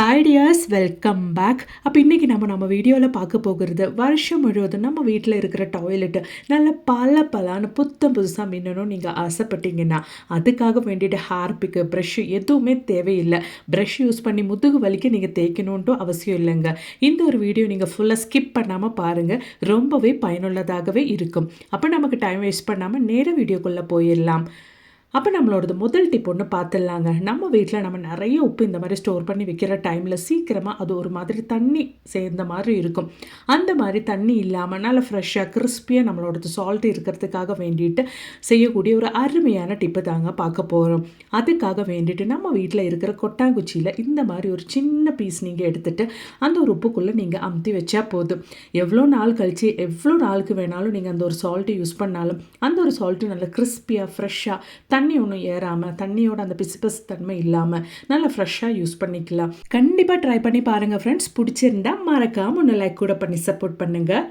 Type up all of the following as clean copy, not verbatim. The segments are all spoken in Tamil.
Hi tears, welcome back. அப்போ இன்றைக்கி நம்ம வீடியோவில் பார்க்க போகிறது வருஷம் முழுவதும் நம்ம வீட்டில் இருக்கிற டாய்லெட்டு நல்ல பலான்னு புதுசாக மின்னணும் நீங்கள் ஆசைப்பட்டீங்கன்னா அதுக்காக வேண்டிட்டு ஹேர்பிக்கு ப்ரஷ்ஷு எதுவுமே தேவையில்லை. ப்ரஷ் யூஸ் பண்ணி முதுகு வலிக்கு நீங்கள் தேய்க்கணுன்ட்டு அவசியம் இல்லைங்க. இந்த ஒரு வீடியோ நீங்கள் ஃபுல்லாக ஸ்கிப் பண்ணாமல் பாருங்கள், ரொம்பவே பயனுள்ளதாகவே இருக்கும். அப்போ நமக்கு டைம் வேஸ்ட் பண்ணாமல் நேர வீடியோக்குள்ளே போயிடலாம். அப்போ நம்மளோடது முதல் டிப் ஒன்று பார்த்துடலாங்க. நம்ம வீட்டில் நம்ம நிறைய உப்பு இந்த மாதிரி ஸ்டோர் பண்ணி வைக்கிற டைமில் சீக்கிரமாக அது ஒரு மாதிரி தண்ணி சேர்ந்த மாதிரி இருக்கும். அந்த மாதிரி தண்ணி இல்லாமல் நல்லா ஃப்ரெஷ்ஷாக கிறிஸ்பியாக நம்மளோடது சால்ட் இருக்கிறதுக்காக வேண்டிட்டு செய்யக்கூடிய ஒரு அருமையான டிப்பு தாங்க பார்க்க போகிறோம். அதுக்காக வேண்டிட்டு நம்ம வீட்டில் இருக்கிற கொட்டாங்குச்சியில் இந்த மாதிரி ஒரு சின்ன பீஸ் நீங்கள் எடுத்துகிட்டு அந்த ஒரு உப்புக்குள்ளே நீங்கள் அமுத்தி வச்சா போதும். எவ்வளோ நாள் கழித்து எவ்வளோ நாளுக்கு வேணாலும் நீங்கள் அந்த ஒரு சால்ட்டு யூஸ் பண்ணாலும் அந்த ஒரு சால்ட்டு நல்லா கிறிஸ்பியாக ஃப்ரெஷ்ஷாக தண்ணி ஒன்றும் ஏறாமல் தண்ணியோட அந்த பிசுபிசு தன்மை இல்லாமல் நல்லா ஃப்ரெஷ்ஷாக யூஸ் பண்ணிக்கலாம். கண்டிப்பாக ட்ரை பண்ணி பாருங்கள் ஃப்ரெண்ட்ஸ். பிடிச்சிருந்தா மறக்காமல் ஒன்று லைக் கூட பண்ணி சப்போர்ட் பண்ணுங்கள்.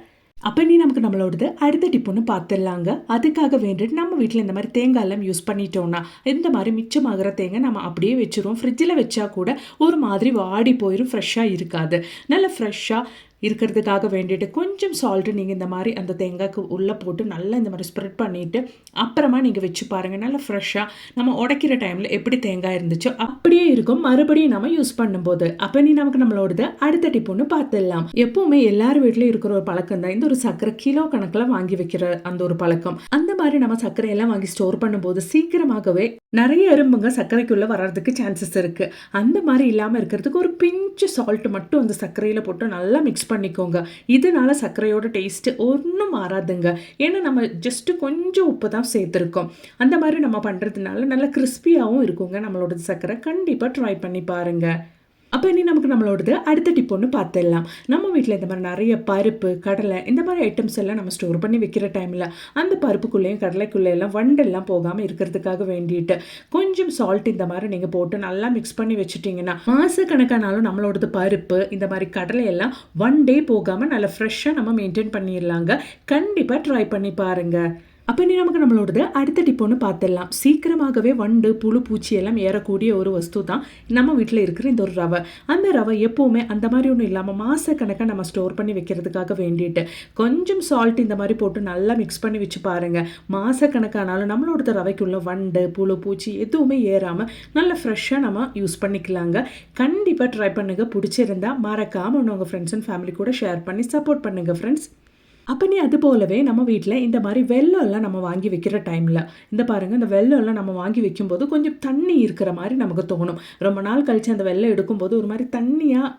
அப்போ நம்மளோடது அடுத்த டிப் ஒன்று பார்த்துடலாங்க. அதுக்காக வேண்டிட்டு நம்ம வீட்டில் இந்த மாதிரி தேங்காய் எல்லாம் யூஸ் பண்ணிட்டோம்னா இந்த மாதிரி மிச்சமாகிற தேங்காய் நம்ம அப்படியே வச்சுருவோம். ஃப்ரிட்ஜில் வச்சா கூட ஒரு மாதிரி வாடி போயிடும், ஃப்ரெஷ்ஷாக இருக்காது. நல்லா ஃப்ரெஷ்ஷாக இருக்கிறதுக்காக வேண்டிட்டு கொஞ்சம் சால்ட்டு நீங்கள் இந்த மாதிரி அந்த தேங்காய்க்கு உள்ளே போட்டு நல்லா இந்த மாதிரி ஸ்ப்ரெட் பண்ணிவிட்டு அப்புறமா நீங்கள் வச்சு பாருங்கள். நல்லா ஃப்ரெஷ்ஷாக நம்ம உடைக்கிற டைமில் எப்படி தேங்காய் இருந்துச்சோ அப்படியே இருக்கும் மறுபடியும் நம்ம யூஸ் பண்ணும்போது. அப்போ நம்மளோடது அடுத்த டிப் ஒன்று பார்த்துடலாம். எப்போவுமே எல்லார் வீட்லேயும் இருக்கிற ஒரு பழக்கம் தான் இந்த ஒரு சர்க்கரை கிலோ கணக்கில் வாங்கி வைக்கிற அந்த ஒரு பழக்கம். அந்த மாதிரி நம்ம சர்க்கரையெல்லாம் வாங்கி ஸ்டோர் பண்ணும்போது சீக்கிரமாகவே நிறைய எறும்புங்க சர்க்கரைக்குள்ளே வர்றதுக்கு சான்சஸ் இருக்குது. அந்த மாதிரி இல்லாமல் இருக்கிறதுக்கு ஒரு பிஞ்சு சால்ட் மட்டும் அந்த சர்க்கரையில் போட்டு நல்லா மிக்ஸ் பண்ணிக்கோங்க. இதனால சர்க்கரையோட டேஸ்ட்டு ஒன்றும் மாறாதுங்க. ஏன்னா நம்ம ஜஸ்ட்டு கொஞ்சம் உப்பு தான் சேர்த்துருக்கோம். அந்த மாதிரி நம்ம பண்ணுறதுனால நல்லா கிறிஸ்பியாகவும் இருக்குங்க நம்மளோட சர்க்கரை. கண்டிப்பாக ட்ரை பண்ணி பாருங்கள். அப்போ நம்மளோடது அடுத்த டிப் ஒன்று பார்த்துடலாம். நம்ம வீட்டில் இந்த மாதிரி நிறைய பருப்பு கடலை இந்த மாதிரி ஐட்டம்ஸ் எல்லாம் நம்ம ஸ்டோர் பண்ணி வைக்கிற டைமில் அந்த பருப்புக்குள்ளேயும் கடலைக்குள்ளேயெல்லாம் வண்டெல்லாம் போகாமல் இருக்கிறதுக்காக வேண்டிட்டு கொஞ்சம் சால்ட் இந்த மாதிரி நீங்கள் போட்டு நல்லா மிக்ஸ் பண்ணி வச்சுட்டிங்கன்னா மாதக்கணக்கானாலும் நம்மளோடது பருப்பு இந்த மாதிரி கடலையெல்லாம் ஒன் டே போகாமல் நல்லா ஃப்ரெஷ்ஷாக நம்ம மெயின்டைன் பண்ணிடலாங்க. கண்டிப்பாக ட்ரை பண்ணி பாருங்கள். அப்போ நம்மளோடது அடுத்த டிப் ஒன்று பார்த்துடலாம். சீக்கிரமாகவே வண்டு புழு பூச்சி எல்லாம் ஏறக்கூடிய ஒரு வஸ்து தான் நம்ம வீட்டில் இருக்கிற இந்த ஒரு ரவை. அந்த ரவை எப்போவுமே அந்த மாதிரி ஒன்றும் இல்லாமல் மாதக்கணக்காக நம்ம ஸ்டோர் பண்ணி வைக்கிறதுக்காக வேண்டிட்டு கொஞ்சம் சால்ட் இந்த மாதிரி போட்டு நல்லா மிக்ஸ் பண்ணி வச்சு பாருங்கள். மாதக்கணக்கானாலும் நம்மளோட ரவைக்குள்ள வண்டு புழு பூச்சி எதுவுமே ஏறாமல் நல்லா ஃப்ரெஷ்ஷாக நம்ம யூஸ் பண்ணிக்கலாங்க. கண்டிப்பாக ட்ரை பண்ணுங்கள். பிடிச்சிருந்தா மறக்காமல் ஒன்று உங்கள் ஃப்ரெண்ட்ஸ் அண்ட் ஃபேமிலி கூட ஷேர் பண்ணி சப்போர்ட் பண்ணுங்கள் ஃப்ரெண்ட்ஸ். அப்போ அது போலவே நம்ம வீட்டில் இந்த மாதிரி வெள்ளம்லாம் நம்ம வாங்கி வைக்கிற டைமில் இந்த பாருங்கள், இந்த வெள்ளம்லாம் நம்ம வாங்கி வைக்கும்போது கொஞ்சம் தண்ணி இருக்கிற மாதிரி நமக்கு தோணும். ரொம்ப நாள் கழித்து அந்த வெள்ளம் எடுக்கும்போது ஒரு மாதிரி தண்ணியாக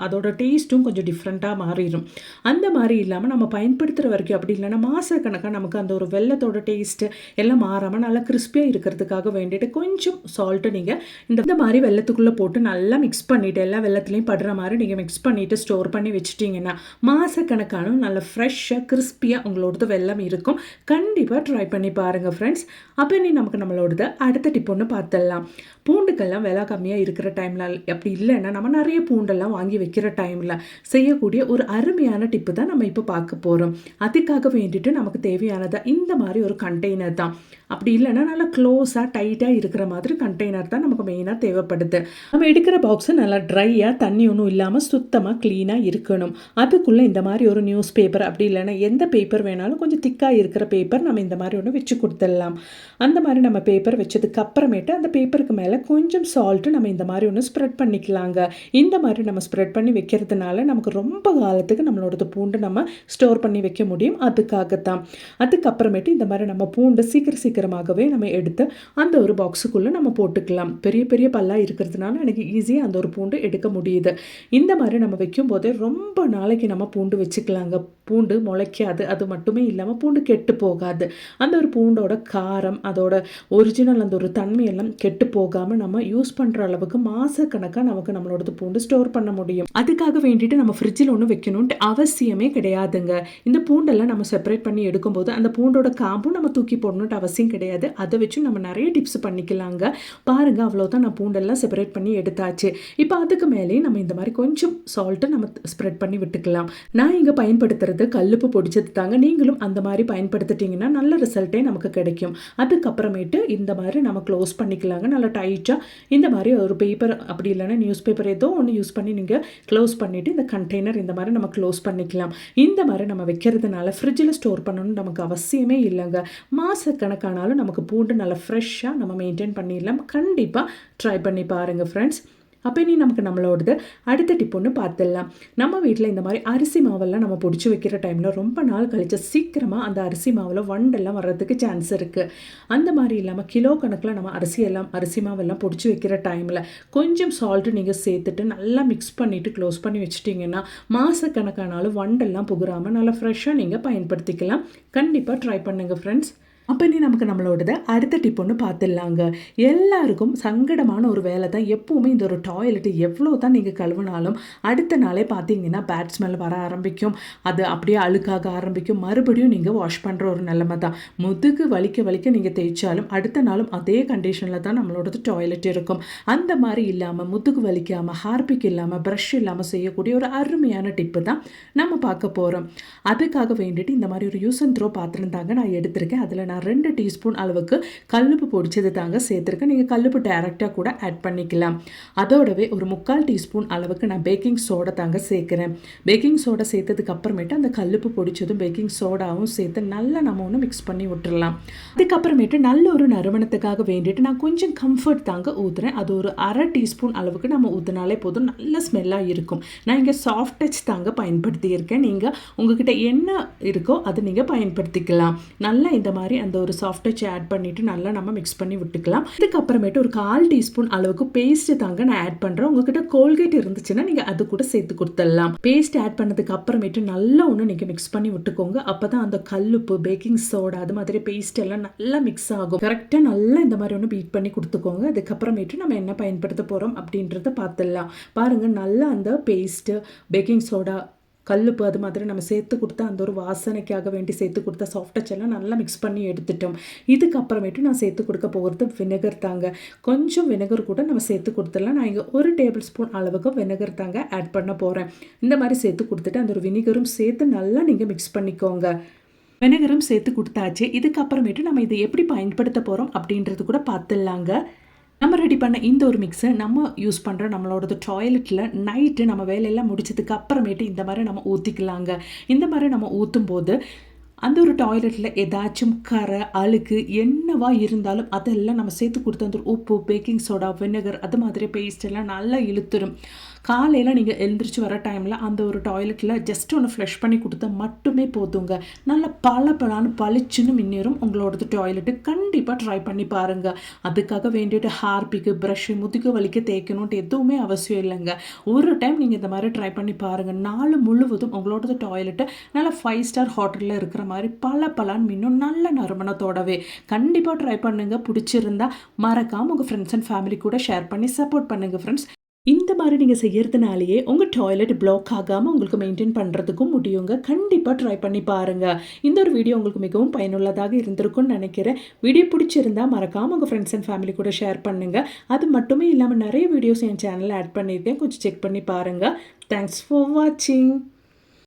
அதோட டேஸ்ட்டும் கொஞ்சம் டிஃப்ரெண்ட்டாக மாறிடும். அந்த மாதிரி இல்லாமல் நம்ம பயன்படுத்துகிற வரைக்கும் அப்படி இல்லைன்னா மாதக்கணக்காக நமக்கு அந்த ஒரு வெள்ளத்தோட டேஸ்ட்டு எல்லாம் மாறாமல் நல்லா கிறிஸ்பியாக இருக்கிறதுக்காக வேண்டிட்டு கொஞ்சம் சால்ட்டு நீங்கள் இந்த மாதிரி வெள்ளத்துக்குள்ளே போட்டு நல்லா மிக்ஸ் பண்ணிவிட்டு எல்லா வெள்ளத்துலேயும் படுற மாதிரி நீங்கள் மிக்ஸ் பண்ணிவிட்டு ஸ்டோர் பண்ணி வச்சுட்டிங்கன்னா மாதக்கணக்கான நல்ல ஃப்ரெஷ்ஷாக கிறிஸ்பியாக உங்களோடது வெல்லம் இருக்கும். கண்டிப்பாக ட்ரை பண்ணி பாருங்கள் ஃப்ரெண்ட்ஸ். அப்போ நம்மளோடது அடுத்த டிப் ஒன்று பார்த்துடலாம். பூண்டுக்கெல்லாம் விலை கம்மியாக இருக்கிற டைமில் அப்படி இல்லைன்னா நம்ம நிறைய பூண்டெல்லாம் வாங்கி வைக்கிற டைமில் செய்யக்கூடிய ஒரு அருமையான டிப்பு தான் நம்ம இப்போ பார்க்க போகிறோம். அதுக்காக வேண்டிட்டு நமக்கு தேவையானதாக இந்த மாதிரி ஒரு கண்டெய்னர் தான். அப்படி இல்லைன்னா நல்லா க்ளோஸாக டைட்டாக இருக்கிற மாதிரி கண்டெய்னர் தான் நமக்கு மெயினாக தேவைப்படுது. நம்ம எடுக்கிற பாக்ஸை நல்லா ட்ரையாக தண்ணி ஒன்றும் இல்லாமல் சுத்தமாக க்ளீனாக இருக்கணும். அதுக்குள்ளே இந்த மாதிரி ஒரு நியூஸ் பேப்பர் அப்படி இல்லைன்னா எந்த பேப்பர் வேணாலும் கொஞ்சம் திக்காக இருக்கிற பேப்பர் நம்ம இந்த மாதிரி ஒன்று வச்சு கொடுத்துடலாம். அந்த மாதிரி நம்ம பேப்பர் வச்சதுக்கு அப்புறமேட்டு அந்த பேப்பருக்கு மேலே கொஞ்சம் சால்ட்டு நம்ம இந்த மாதிரி ஒன்று ஸ்ப்ரெட் பண்ணிக்கலாங்க. இந்த மாதிரி நம்ம ஸ்ப்ரெட் பண்ணி வைக்கிறதுனால நமக்கு ரொம்ப காலத்துக்கு நம்மளோடது பூண்டு நம்ம ஸ்டோர் பண்ணி வைக்க முடியும். அதுக்காகத்தான். அதுக்கப்புறமேட்டு இந்த மாதிரி நம்ம பூண்டு சீக்கிரமாகவே நம்ம எடுத்து அந்த ஒரு பாக்ஸுக்குள்ளே நம்ம போட்டுக்கலாம். பெரிய பெரிய பல்லாக இருக்கிறதுனால எனக்கு ஈஸியாக அந்த ஒரு பூண்டு எடுக்க முடியுது. இந்த மாதிரி நம்ம வைக்கும் போதே ரொம்ப நாளைக்கு நம்ம பூண்டு வச்சுக்கலாங்க. பூண்டு முளைக்காது. அது மட்டுமே இல்லாமல் பூண்டு கெட்டு போகாது. அந்த ஒரு பூண்டோட காரம் அதோட ஒரிஜினல் அந்த ஒரு தன்மையெல்லாம் கெட்டு போகாமல் நம்ம யூஸ் பண்ணுற அளவுக்கு மாதக்கணக்காக நமக்கு நம்மளோடது பூண்டு ஸ்டோர் பண்ண முடியும். அதுக்காக வேண்டிட்டு நம்ம ஃப்ரிட்ஜில் ஒன்று வைக்கணும்ட்டு அவசியமே கிடையாதுங்க. இந்த பூண்டெல்லாம் நம்ம செப்பரேட் பண்ணி எடுக்கும்போது அந்த பூண்டோட காம்பும் நம்ம தூக்கி போடணுன்ட்டு அவசியம் அவசியம் கிடையாது. அதை வச்சு நம்ம நிறைய டிப்ஸ் பண்ணிக்கலாங்க. பாருங்கள், அவ்வளோதான். நான் பூண்டெல்லாம் செப்பரேட் பண்ணி எடுத்தாச்சு. இப்போ அதுக்கு மேலே நம்ம இந்த மாதிரி கொஞ்சம் சால்ட்டு நம்ம ஸ்ப்ரெட் பண்ணி விட்டுக்கலாம். நான் இங்கே பயன்படுத்துறது கல்லுப்பு பொடிச்சது தாங்க. நீங்களும் அந்த மாதிரி பயன்படுத்திட்டிங்கன்னா நல்ல ரிசல்ட்டே நமக்கு கிடைக்கும். அதுக்கப்புறமேட்டு இந்த மாதிரி நம்ம க்ளோஸ் பண்ணிக்கலாங்க. நல்லா டைட்டாக இந்த மாதிரி ஒரு பேப்பர், அப்படி இல்லைன்னா நியூஸ் பேப்பர் ஏதோ ஒன்று யூஸ் பண்ணி நீங்கள் க்ளோஸ் பண்ணிவிட்டு இந்த கண்டெய்னர் இந்த மாதிரி நம்ம க்ளோஸ் பண்ணிக்கலாம். இந்த மாதிரி நம்ம வைக்கிறதுனால ஃப்ரிட்ஜில் ஸ்டோர் பண்ணணும்னு நமக்கு அவசியமே இல்லைங்க. மாதக்கணக்கானாலும் நமக்கு பூண்டு நல்லா ஃப்ரெஷ்ஷாக நம்ம மெயின்டைன் பண்ணிடலாம். கண்டிப்பாக ட்ரை பண்ணி பாருங்கள் ஃப்ரெண்ட்ஸ். அப்போ நீ நம்மளோடது அடுத்த டிப் ஒன்று பார்த்துடலாம். நம்ம வீட்டில் இந்த மாதிரி அரிசி மாவெல்லாம் நம்ம பொடிச்சு வைக்கிற டைமில் ரொம்ப நாள் கழிச்சு சீக்கிரமாக அந்த அரிசி மாவில் வண்டெல்லாம் வர்றதுக்கு சான்ஸ் இருக்குது. அந்த மாதிரி இல்லாமல் கிலோ கணக்கில் நம்ம அரிசி மாவெல்லாம் பொடிச்சு வைக்கிற டைமில் கொஞ்சம் சால்ட்டு நீங்கள் சேர்த்துட்டு நல்லா மிக்ஸ் பண்ணிவிட்டு க்ளோஸ் பண்ணி வச்சுட்டிங்கன்னா மாதக்கணக்கானாலும் வண்டெல்லாம் புகுறாமல் நல்லா ஃப்ரெஷ்ஷாக நீங்கள் பயன்படுத்திக்கலாம். கண்டிப்பாக ட்ரை பண்ணுங்கள் ஃப்ரெண்ட்ஸ். அப்போ நீ நம்மளோடது அடுத்த டிப் ஒன்று பார்த்துடலாங்க. எல்லாருக்கும் சங்கடமான ஒரு வேலை தான் எப்போவுமே இந்த ஒரு டாய்லெட்டு எவ்வளோ தான் நீங்கள் கழுவினாலும் அடுத்த நாளே பார்த்தீங்கன்னா பேட் ஸ்மெல் வர ஆரம்பிக்கும். அது அப்படியே அழுக்காக ஆரம்பிக்கும். மறுபடியும் நீங்கள் வாஷ் பண்ணுற ஒரு நிலைமை தான். முதுகு வலிக்க நீங்கள் தேய்ச்சாலும் அடுத்த நாளும் அதே கண்டிஷனில் தான் நம்மளோடது டாய்லெட் இருக்கும். அந்த மாதிரி இல்லாமல் முதுகு வலிக்காமல் ஹார்பிக் இல்லாமல் ப்ரஷ் இல்லாமல் செய்யக்கூடிய ஒரு அருமையான டிப்பு தான் நம்ம பார்க்க போகிறோம். அதுக்காக வேண்டிட்டு இந்த மாதிரி ஒரு யூஸ் அண்ட் த்ரோ பாத்திரம் தாங்க நான் எடுத்திருக்கேன். அதில் நான் 2 டீஸ்பூன் அளவுக்கு கல்லுப்பு பொடிச்சது தாங்க சேர்த்துருக்கேன். நீங்கள் கல்லுப்பு டைரெக்டாக கூட ஆட் பண்ணிக்கலாம். அதோடவே ஒரு 3/4 டீஸ்பூன் அளவுக்கு நான் பேக்கிங் சோடா தாங்க சேர்க்குறேன். பேக்கிங் சோடா சேர்த்ததுக்கு அப்புறமேட்டு அந்த கல்லுப்பு பொடிச்சதும் பேக்கிங் சோடாவும் சேர்த்து நல்லா நம்ம ஒன்று மிக்ஸ் பண்ணி விட்டுடலாம். அதுக்கப்புறமேட்டு நல்ல ஒரு நறுமணத்துக்காக வேண்டிட்டு நான் கொஞ்சம் கம்ஃபர்ட் தாங்க ஊற்றுறேன். அது ஒரு 1/2 டீஸ்பூன் அளவுக்கு நம்ம ஊற்றினாலே போதும், நல்ல ஸ்மெல்லாக இருக்கும். நான் இங்கே சாஃப்ட் டச் தாங்க பயன்படுத்தியிருக்கேன். நீங்கள் உங்ககிட்ட என்ன இருக்கோ அதை நீங்கள் பயன்படுத்திக்கலாம். நல்லா இந்த மாதிரி அந்த ஒரு சாஃப்ட் டச் ஆட் பண்ணிவிட்டு நல்லா நம்ம மிக்ஸ் பண்ணி விட்டுக்கலாம். இதுக்கப்புறமேட்டு ஒரு 1/4 டீஸ்பூன் அளவுக்கு பேஸ்ட்டு தாங்க நான் ஆட் பண்ணுறேன். உங்ககிட்ட கோல்கேட் இருந்துச்சுன்னா நீங்கள் அது கூட சேர்த்து கொடுத்துடலாம். பேஸ்ட் ஆட் பண்ணதுக்கு அப்புறமேட்டு நல்லா ஒன்று நீங்கள் மிக்ஸ் பண்ணி விட்டுக்கோங்க. அப்போ தான் அந்த கல்லுப்பு, பேக்கிங் சோடா, அது மாதிரி பேஸ்ட் எல்லாம் நல்லா மிக்ஸ் ஆகும். கரெக்டாக நல்லா இந்த மாதிரி ஒன்று பீட் பண்ணி கொடுத்துக்கோங்க. அதுக்கப்புறமேட்டு நம்ம என்ன பயன்படுத்த போகிறோம் அப்படின்றத பார்த்துடலாம். பாருங்கள், நல்லா அந்த பேஸ்ட்டு, பேக்கிங் சோடா, கல்லுப்பு அது மாதிரி நம்ம சேர்த்து கொடுத்தா அந்த ஒரு வாசனைக்காக வேண்டி சேர்த்து கொடுத்தா சாஃப்ட் டச் எல்லாம் நல்லா மிக்ஸ் பண்ணி எடுத்துட்டோம். இதுக்கப்புறமேட்டு நான் சேர்த்து கொடுக்க போகிறது விnegar தாங்க. கொஞ்சம் விnegar கூட நம்ம சேர்த்து கொடுத்துடலாம். நான் இங்கே 1 டேபிள் ஸ்பூன் அளவுக்கு விnegar தாங்க ஆட் பண்ண போகிறேன். இந்த மாதிரி சேர்த்து கொடுத்துட்டு அந்த ஒரு வினிகரும் சேர்த்து நல்லா நீங்கள் மிக்ஸ் பண்ணிக்கோங்க. விnegarம் சேர்த்து கொடுத்தாச்சு. இதுக்கப்புறமேட்டு நம்ம இதை எப்படி பயன்படுத்த போகிறோம் அப்படின்றது கூட பார்த்துடலாங்க. நம்ம ரெடி பண்ண இந்த ஒரு மிக்ஸை நம்ம யூஸ் பண்ணுற நம்மளோட டாய்லெட்டில் நைட்டு நம்ம வேலையெல்லாம் முடிச்சதுக்கு அப்புறமேட்டு இந்த மாதிரி நம்ம ஊற்றிக்கலாங்க. இந்த மாதிரி நம்ம ஊற்றும் போது அந்த ஒரு டாய்லெட்டில் ஏதாச்சும் கரை, அழுக்கு என்னவா இருந்தாலும் அதெல்லாம் நம்ம சேர்த்து கொடுத்த அந்த உப்பு, பேக்கிங் சோடா, விnegar அது மாதிரி பேஸ்ட் எல்லாம் நல்லா இழுத்துரும். காலையில் நீங்கள் எழுந்திரிச்சு வர டைமில் அந்த ஒரு டாய்லெட்டில் ஜஸ்ட் ஒன்று ஃப்ளஷ் பண்ணி கொடுத்தா மட்டுமே போதுங்க. நல்லா பளபளன்னு பளிச்சுன்னு மின்னிரும் உங்களோடது டாய்லெட்டு. கண்டிப்பாக ட்ரை பண்ணி பாருங்கள். அதுக்காக வேண்டிட்டு ஹார்பிக்கு, ப்ரஷ்ஷு, முதுகு வலிக்க தேய்க்கணுன்ட்டு எதுவுமே அவசியம் இல்லைங்க. ஒரு டைம் நீங்கள் இந்த மாதிரி ட்ரை பண்ணி பாருங்கள். நாள் முழுவதும் உங்களோடது டாய்லெட்டு நல்லா 5 ஸ்டார் ஹோட்டலில் இருக்கிற மாதிரி பளபளன்னு மின்னும், நல்ல நறுமணத்தோடவே. கண்டிப்பாக ட்ரை பண்ணுங்கள். பிடிச்சிருந்தா மறக்காமல் உங்கள் ஃப்ரெண்ட்ஸ் அண்ட் ஃபேமிலி கூட ஷேர் பண்ணி சப்போர்ட் பண்ணுங்கள் ஃப்ரெண்ட்ஸ். இந்த மாதிரி நீங்கள் செய்யறதுனாலேயே உங்கள் டாய்லெட் பிளாக் ஆகாமல் உங்களுக்கு மெயின்டைன் பண்ணுறதுக்கும் முடியுங்க. கண்டிப்பாக ட்ரை பண்ணி பாருங்கள். இந்த ஒரு வீடியோ உங்களுக்கு மிகவும் பயனுள்ளதாக இருந்திருக்கும்னு நினைக்கிறேன். வீடியோ பிடிச்சிருந்தா மறக்காமல் உங்கள் ஃப்ரெண்ட்ஸ் அண்ட் ஃபேமிலி கூட ஷேர் பண்ணுங்கள். அது மட்டுமே இல்லாமல் நிறைய வீடியோஸ் என் சேனலில் ஆட் பண்ணியிருக்கேன். கொஞ்சம் செக் பண்ணி பாருங்கள். தேங்க்ஸ் ஃபார் வாட்சிங்.